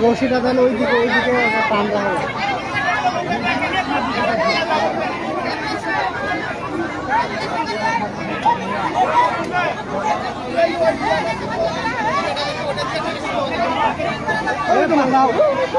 রশিটা তাহলে ওইদিকে টান দেওয়া হবে।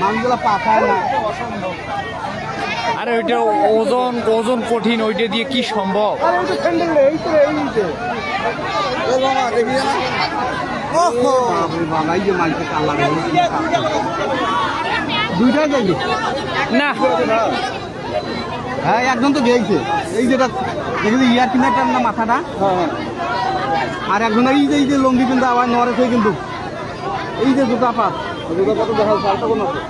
মাছগুলো পাঠায় না। আরে ওইটা ওজন ওজন কঠিন, ওইটা দিয়ে কি সম্ভব? দুইটাই যাইবে না, হ্যাঁ একজন তো গেছে, এই যেটা দেখেছি ইয়ার কিনারটার না মাথাটা, আর একজন এই যে লঙ্গি কিন্তু আবার নড়েছে কিন্তু, এই যে দুটা পাত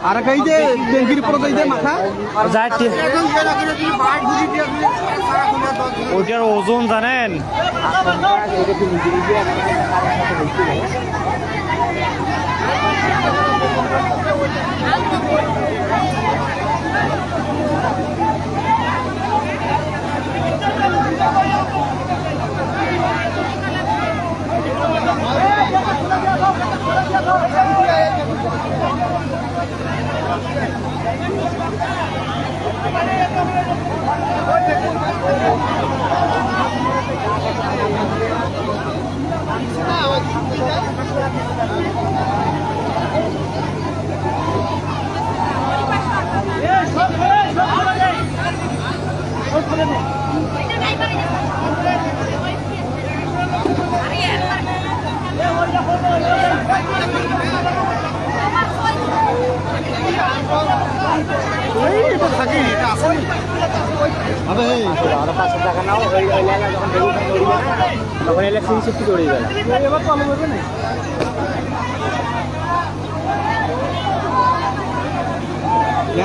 আর এই যে ট্যাঙ্কির উপরে এই যে মাথা, ওইটার ওজন জানেন?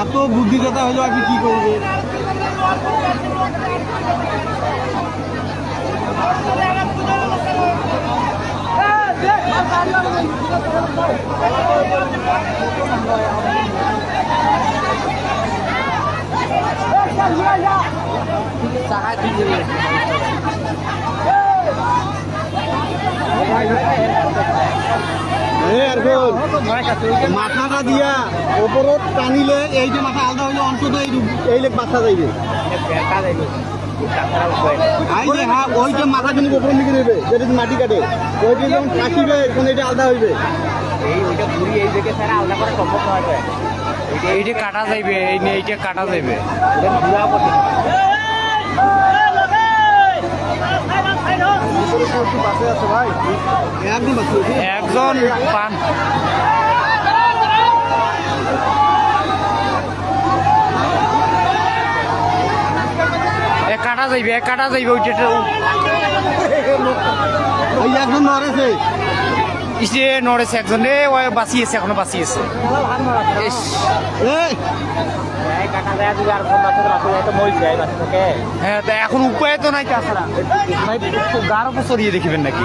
এত বুদ্ধিদাতা হইলো আর কি করবে? মাথাটা দিয়া ওপরত টানিলে এই যে মাথা আলাদা হইলে অন্তত এই লেগ বাচ্চা যাইবে। হ্যাঁ ওই যে মাথা কিন্তু ওপর দিকে নেবে, যেটা মাটি কাটে ওইটা যখন কাটিবে তখন এটা আলাদা হইবে। এইটা কাটা যাইবে, এইটা কাটা যাইবে। একজন পান কাটা যাইবে, কাটা যাইবে। ওইটা ওই একজন নড়েছে, ইসে নড়েছে একজন রে, ওই বাঁচিয়েছে, এখনো বাঁচিয়েছে। হ্যাঁ, তা এখন উপায় তো নাই, তাছাড়া গারো তো সরিয়ে দেখিবেন নাকি?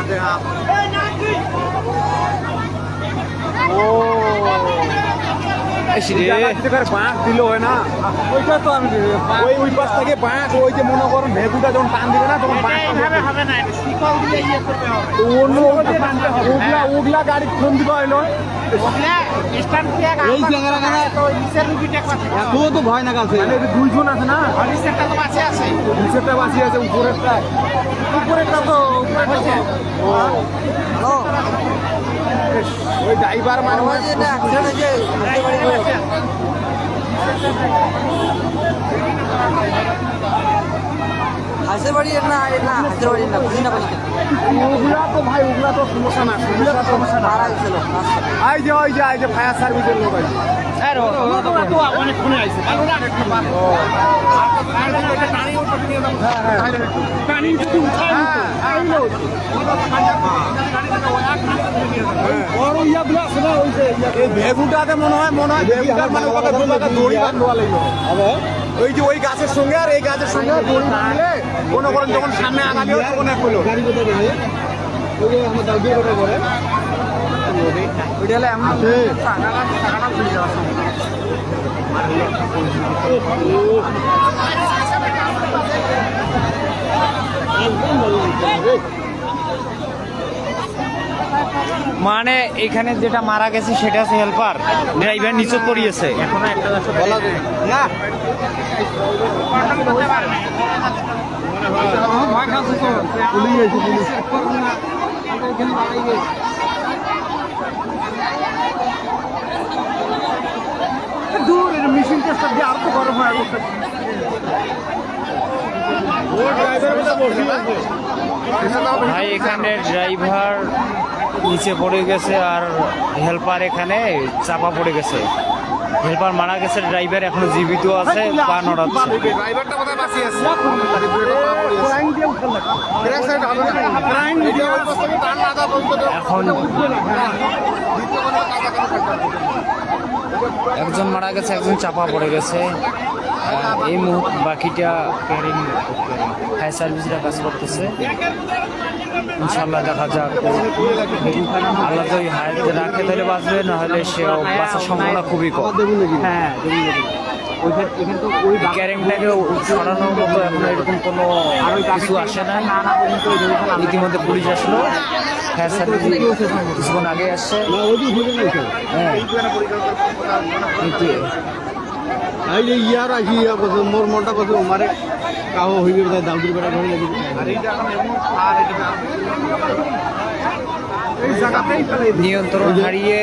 বাঁক দিল হয় না, ওইটা তো আমি ওই পাশ থেকে বাঁক, ওই যে মনে করেন ভেগুটা যখন টান দিবে না তখন উগলা গাড়ি ফোন দিবা হইল এই জায়গা এত তো ভয় না কাছে, দুইজন আছে না, নিচেরটা বাঁচি আছে, উপরেরটা তো ওই ড্রাইভার মানুষ হাসের বাড়ি না না হাসের বাড়ি না বুঝি না পারি ওগুলা তো ভাই ওগুলা তো সমস্যা না সমস্যা না মারা গেছিল ওই যে ফায়ার সার্ভিসের লোক আছে ভেগুটাতে মনে হয় ভেগুটার মানে দড়ি বাঁধা লাগবে ওই যে ওই গাছের সঙ্গে আর এই গাছের সঙ্গে দড়ি বাঁধলে মনে করেন যখন সামনে আগালি হয় তখন এক হলো গাড়ি কোথায় দেবে ওই যে আমার দাবি করে করে ওইটা হলে এমন টাকাটা ভুলে যাওয়ার মানে এখানে যেটা মারা গেছে সেটা হচ্ছে হেল্পার, ড্রাইভার নিচে পড়িয়েছে। মেশিন টেস্টার দিয়ে আর তো গরম হয় ভাই এখানে ড্রাইভার নিচে পড়ে গেছে আর হেল্পার এখানে চাপা পড়ে গেছে। হেল্পার মারা গেছে, ড্রাইভার এখনো জীবিত আছে, পা নড়াচ্ছে। এখন একজন মারা গেছে, একজন চাপা পড়ে গেছে। এই মুহূর্তে বাকিটা ফায়ার সার্ভিসরা কাজ করতেছে। ইনশাল্লাহ দেখা যাক, আল্লাহ তো হায়াত রাখে তাহলে বাঁচবে, নাহলে সে বাঁচার সম্ভাবনা খুবই কম। হ্যাঁ ওই ক্যারেংটাকে সরানোর মতো এখন এরকম কোনো কিছু আসে না। ইতিমধ্যে পুলিশ আসলো, ফায়ার সার্ভিস কিছুক্ষণ আগে আসছে। হ্যাঁ এই যে ইয়ার আসি মোর মনটা কত মারে কাহ হইবে দাউদির বেড়া ঘরে লাগি নিয়ন্ত্রণ হারিয়ে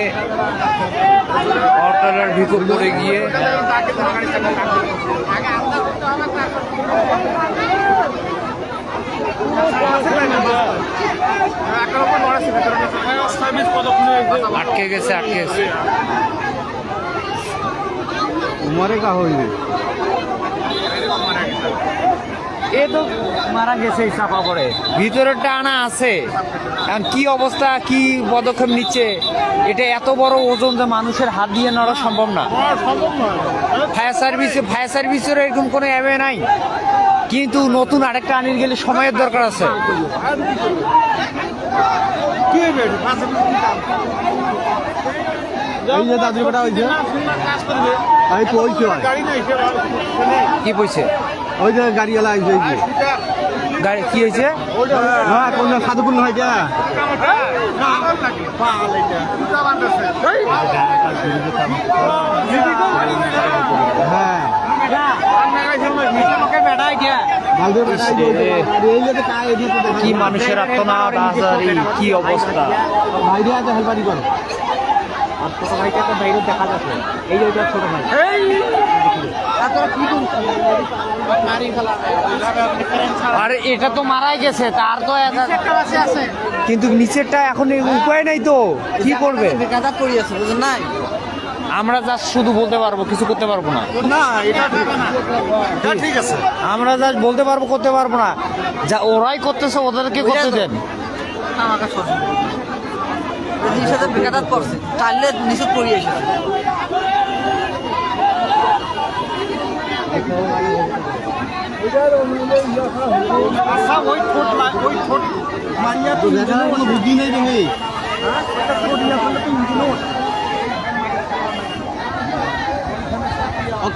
অটোলার ভিতর পড়ে গিয়ে আটকে গেছে। মারে কাহ হইবে এ তো মারা গেছে চাপা পড়ে, ভিতরে টানা আছে। এখন কি অবস্থা, কি পদক্ষেপ নিচ্ছে, এটা এত বড় ওজন যে মানুষের হাত দিয়ে নড়া সম্ভব না। ফায়ার সার্ভিসের এরকম কোনো অ্যাবে নাই, কিন্তু নতুন আরেকটা আনির গেলে সময়ের দরকার আছে। এই যে দাদুর বেটা ওই যে আমি পয়সা কি পয়সা? ওই যে গাড়িওয়ালা আইছে ওই যে গাড়ি কি হয়েছে? হ্যাঁ কোন সাধুপূর্ণ হয় যা হ্যাঁ কি মানুষের আত্মনাদ, কি অবস্থা। বাইরে আছে হেলপারি করে আর ছোট ভাইটা তো বাইরে দেখা যাচ্ছে, এই যে ছোট ভাই। আর এটা তো মারাই গেছে, তার তো কিন্তু নিচেরটা এখন উপায় নাই তো, কি করবে? আমরা জাস্ট শুধু বলতে পারবো, কিছু করতে পারবো না। না এটা ঠিক আছে, আমরা জাস্ট বলতে পারবো, করতে পারবো না। যা ওরাই করতেছে ওদেরকে করতে দেন। কালে নিষেধ করিয়ে এসেছে কোনো বুদ্ধি নেই তুমি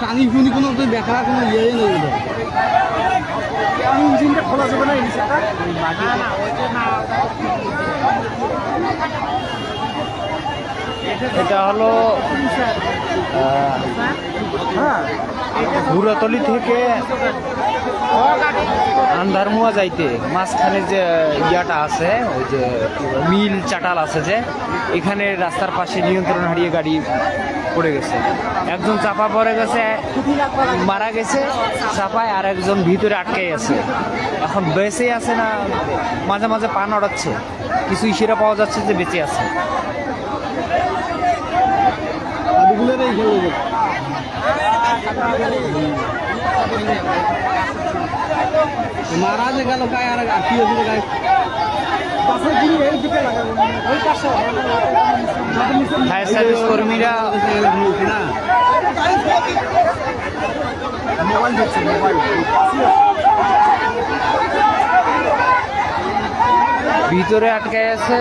কানি শুনি কোনো দেখা কোনো ইয়ে নেই। ইঞ্জিনটা খোলা যাবে না এটা হলো ঘুরাতলি থেকে আন্ধারমুয়া যাইতে মাঝখানে যে ইয়াটা আছে, ওই যে মিল চাটাল আছে, যে এখানে রাস্তার পাশে নিয়ন্ত্রণ হারিয়ে গাড়ি পড়ে গেছে। একজন চাপা পড়ে গেছে, মারা গেছে চাপায়, আর একজন ভিতরে আটকে গেছে। এখন বেঁচে আছে না, মাঝে মাঝে পা নড়াচ্ছে, কিছু ইশারা পাওয়া যাচ্ছে যে বেঁচে আছে। মারা যে গেল গায়ে আর কি হয়েছিল গায়ে ফায়ার সার্ভিস কর্মীরা ভিতরে আটকে আছে।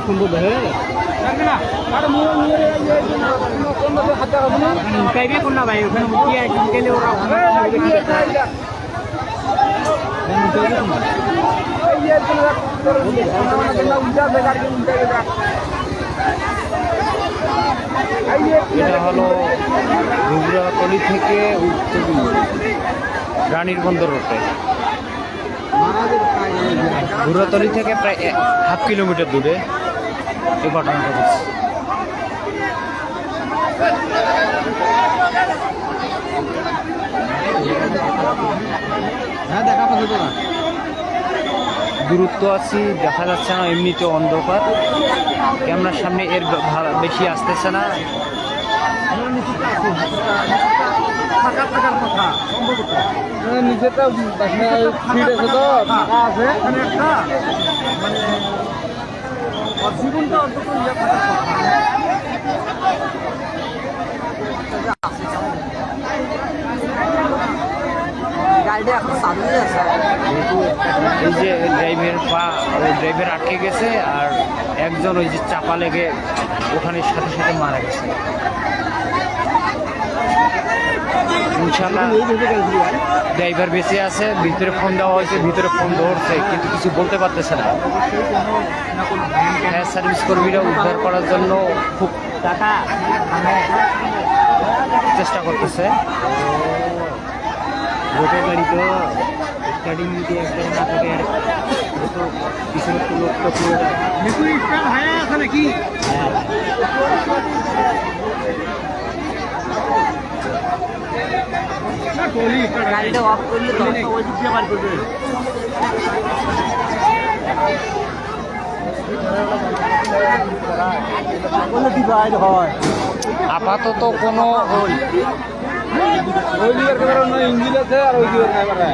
সম্ভব হ্যাঁ এটা হলো ঘুগরাতলি থেকে রানীর বন্দর রোডে। ঘুগরাতলি থেকে প্রায় 1/2 কিলোমিটার দূরে এই ঘটনাটা ঘটছে। হ্যাঁ দেখা পাচ্ছে তোরা দূরত্ব আছি, দেখা যাচ্ছে না, এমনিতে অন্ধকার, ক্যামেরার সামনে এর বেশি আসতেছে না। নিজেটা সিট আছে তো ফাঁকা আছে এখানে একটা মানে জীবনটা অন্তত গাড়িটা এখন চালু আছে। এই যে ড্রাইভার আটকে গেছে, আর একজন ওই যে চাপা লেগে ওখানে সাথে সাথে মারা গেছে। ইনশাল্লাহ ড্রাইভার বেঁচে আছে। ভিতরে ফোন দেওয়া হয়েছে, ভিতরে ফোন ধরছে, কিন্তু কিছু বলতে পারতেছে না। ফায়ার সার্ভিস কর্মীরা উদ্ধার করার জন্য খুব চেষ্টা করতেছে। গোটের গাড়ি তো স্টার্টিং দিতে একদম না থাকে, আর কিছু একটু লোক তো পুরো আছে নাকি গাড়িটা অফ করলে তো ওই দিক দিয়ে বার করবে। আপাতত কোনো ওই দিকের ক্যামেরা ইঞ্জিন আছে আর ওই দিকের ক্যামেরা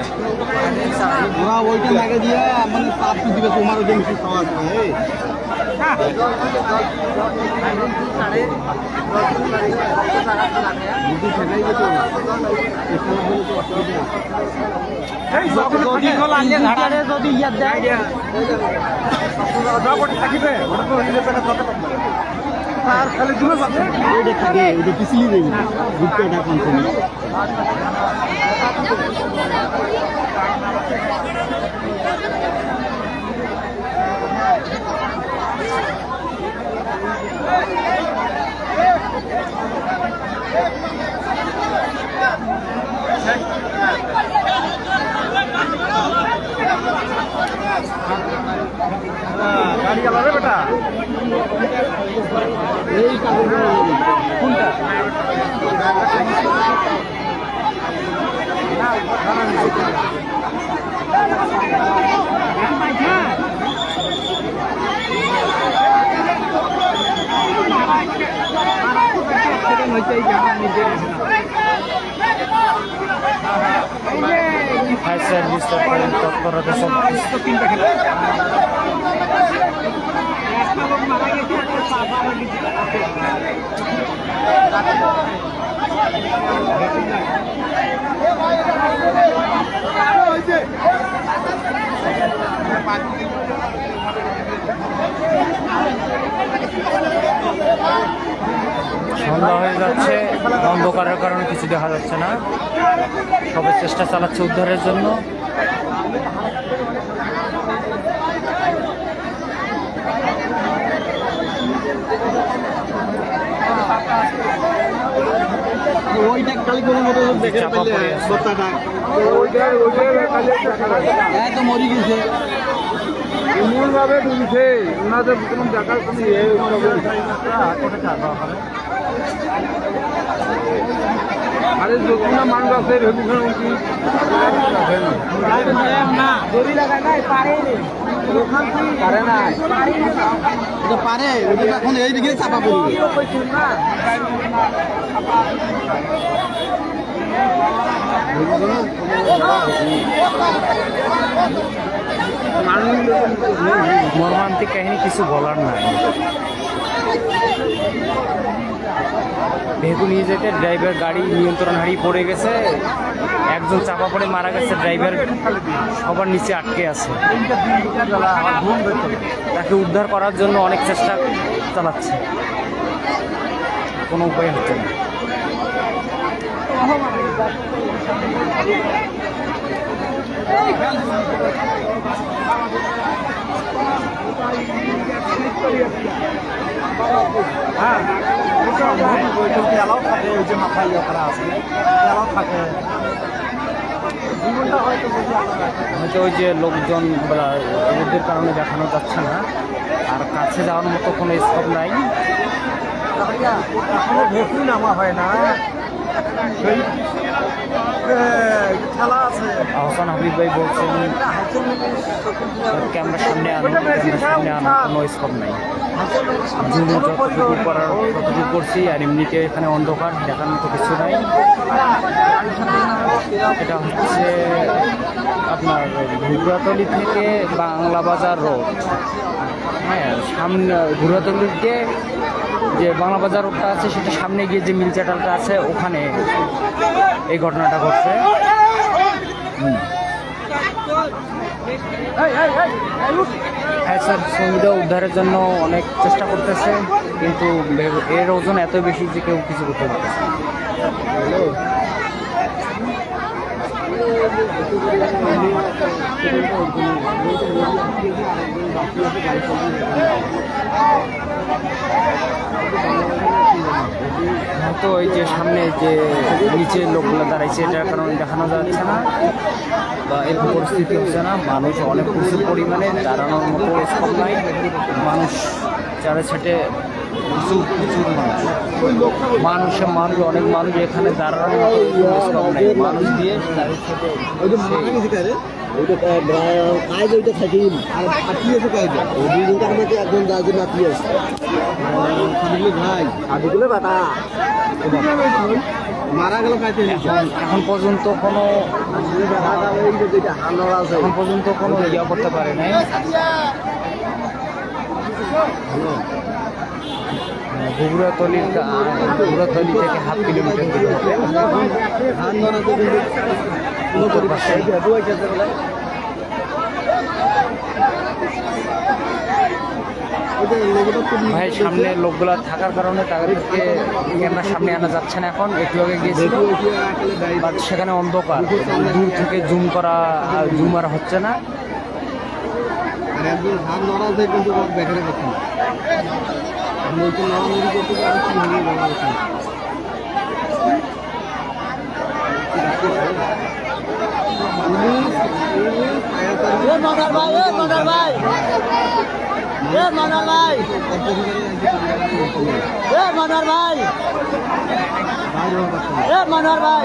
ওরা ওইটা লাগে দিয়ে মানে তাপ দিবে তোমার ওই জিনিস খাওয়া আছে যদি ইয়া দেয় থাকিবে আর খালি দূরে যাবে ওইটা থাকে ওইটা পিছলি দেবে ঘুরতে এটা কনসেপ্ট গাড়ি চালাবে বেটা এই কোনটা ফায়ার সার্ভিস তৎপরতা সব সন্ধ্যা হয়ে যাচ্ছে, অন্ধকারের কারণে কিছু দেখা যাচ্ছে না। সবাই চেষ্টা চালাচ্ছে উদ্ধারের জন্য। ওইটা খালি কোনো মতো দেখে চাপা পড়ে আছে। বত্তাটা তো মরি গেছে ভাবে ঢুকছে ওনাদের কোনো দেখার কোনো আরে যখন না মানুষ আছে পারে না এটা পারে এখন এই দিকে চাপা পড়বে মর্মান্তিক কাহিনী কিছু বলার নাই। ভেহু নিয়ে যেতে ড্রাইভার গাড়ি নিয়ন্ত্রণ হারিয়ে পড়ে গেছে, একজন চাপা পড়ে মারা গেছে, ড্রাইভার সবার নিচে আটকে আছে। তাকে উদ্ধার করার জন্য অনেক চেষ্টা চালাচ্ছে, কোনো উপায় হচ্ছে না। হয়তো ওই যে লোকজন ওদের কারণে দেখানো যাচ্ছে না, আর কাছে যাওয়ার মতো কোনো স্কোপ নাই। নামা হয় না খেলা আছে। আহসান হাবিব ভাই বলছেন ক্যামেরার সামনে আনো, ক্যামেরার সামনে আনো, কোনো স্কোপ নাই। জুম যতটুকু করার ততটুকু করছি, আর এমনিতে এখানে অন্ধকার, দেখার মতো কিছু নাই। এটা হচ্ছে আপনার ঘুরাতলি থেকে বাংলা বাজার রোড। হ্যাঁ, সামনে ঘুরাতলিতে যে বাংলা বাজার রোডটা আছে, সেটা সামনে গিয়ে যে মিল চাটালটা আছে, ওখানে এই ঘটনাটা ঘটছে। হ্যাঁ স্যার, শ্রমিকরা উদ্ধারের জন্য অনেক চেষ্টা করতেছে, কিন্তু এর ওজন এত বেশি যে কেউ কিছু করতে পারতেছে না। হয়তো ওই যে সামনে যে নিচে লোকগুলো দাঁড়াইছে, এটার কারণে দেখানো যাচ্ছে না, বা এরকম পরিস্থিতি হচ্ছে না। মানুষ অনেক প্রচুর পরিমাণে, দাঁড়ানোর মতো স্কোপ নাই। মানুষ চারে ছাটে প্রচুর মানুষ, অনেক মানুষ এখানে দাঁড়ানোর মতো স্কোপ নাই। মানুষ দিয়ে মারা গেল এখন পর্যন্ত কোনো ইয়া করতে পারে নাই। ঘুঘুরাতলি থেকে 7 কিলোমিটার দূরে হবে। উত্তর পাশে ভাই সামনে লোকগুলা থাকার কারণে তাদেরকে ক্যামেরার সামনে আনা যাচ্ছে না। এখন একটু আগে গিয়েছিল, বাট সেখানে অন্ধকার, দূর থেকে জুম আর হচ্ছে না। মনোহর ভাই